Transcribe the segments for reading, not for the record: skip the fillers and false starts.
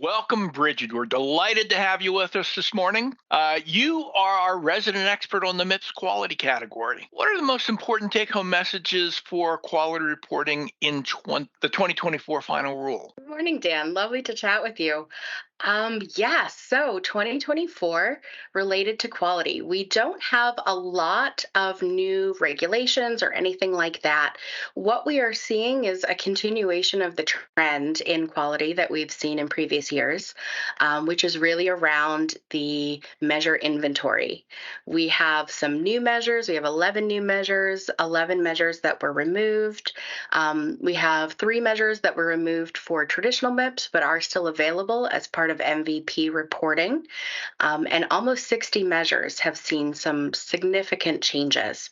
Welcome, Bridget. We're delighted to have you with us this morning. You are our resident expert on the MIPS quality category. What are the most important take home messages for quality reporting in the 2024 final rule? Good morning, Dan. Lovely to chat with you. Yes, so 2024 related to quality. We don't have a lot of new regulations or anything like that. What we are seeing is a continuation of the trend in quality that we've seen in previous years, which is really around the measure inventory. We have some new measures. We have 11 new measures, 11 measures that were removed. We have 3 measures that were removed for traditional MIPS but are still available as part of MVP reporting. And almost 60 measures have seen some significant changes.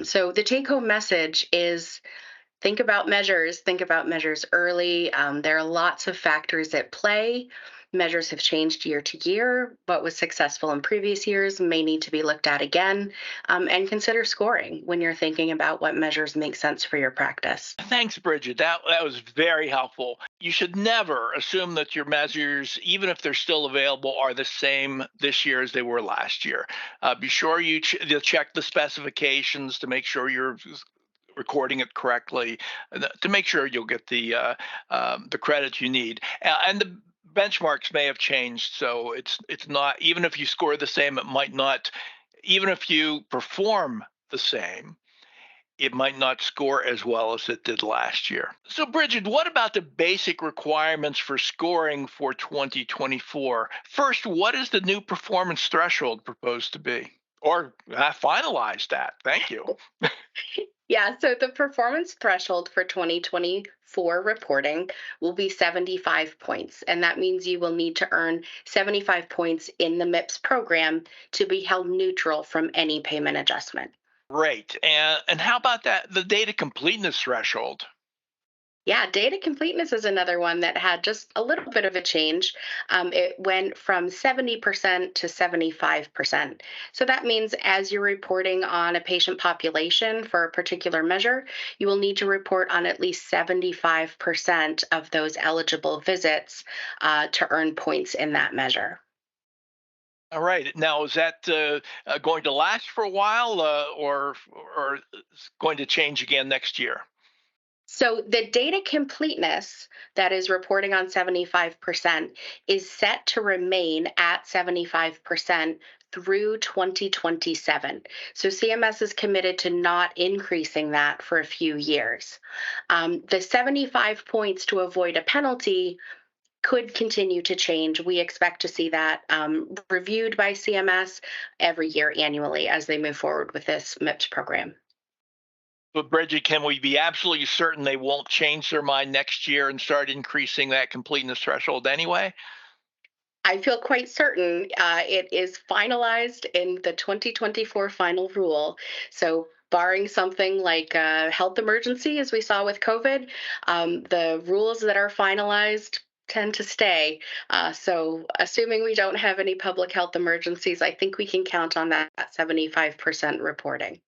So the take home message is think about measures early. There are lots of factors at play. Measures have changed year to year. What was successful in previous years may need to be looked at again, and consider scoring when you're thinking about what measures make sense for your practice. Thanks, Bridget. That was very helpful. You should never assume that your measures, even if they're still available, are the same this year as they were last year. Be sure you check the specifications to make sure you're recording it correctly, to make sure you'll get the credit you need. And the benchmarks may have changed, so it's not, even if you score the same, it might not. Even if you perform the same, it might not score as well as it did last year. So, Bridget, what about the basic requirements for scoring for 2024? First, what is the new performance threshold proposed to be? Or finalized that? Thank you. Yeah, so the performance threshold for 2024 reporting will be 75 points. And that means you will need to earn 75 points in the MIPS program to be held neutral from any payment adjustment. Great. And how about that? The data completeness threshold. Yeah, data completeness is another one that had just a little bit of a change. It went from 70% to 75%. So that means as you're reporting on a patient population for a particular measure, you will need to report on at least 75% of those eligible visits to earn points in that measure. All right. Now, is that going to last for a while, or is going to change again next year? So the data completeness that is reporting on 75% is set to remain at 75% through 2027. So CMS is committed to not increasing that for a few years. The 75 points to avoid a penalty could continue to change. We expect to see that reviewed by CMS every year annually as they move forward with this MIPS program. But Bridget, can we be absolutely certain they won't change their mind next year and start increasing that completeness threshold anyway? I feel quite certain it is finalized in the 2024 final rule. So, barring something like a health emergency, as we saw with COVID, the rules that are finalized tend to stay. So, assuming we don't have any public health emergencies, I think we can count on that 75% reporting.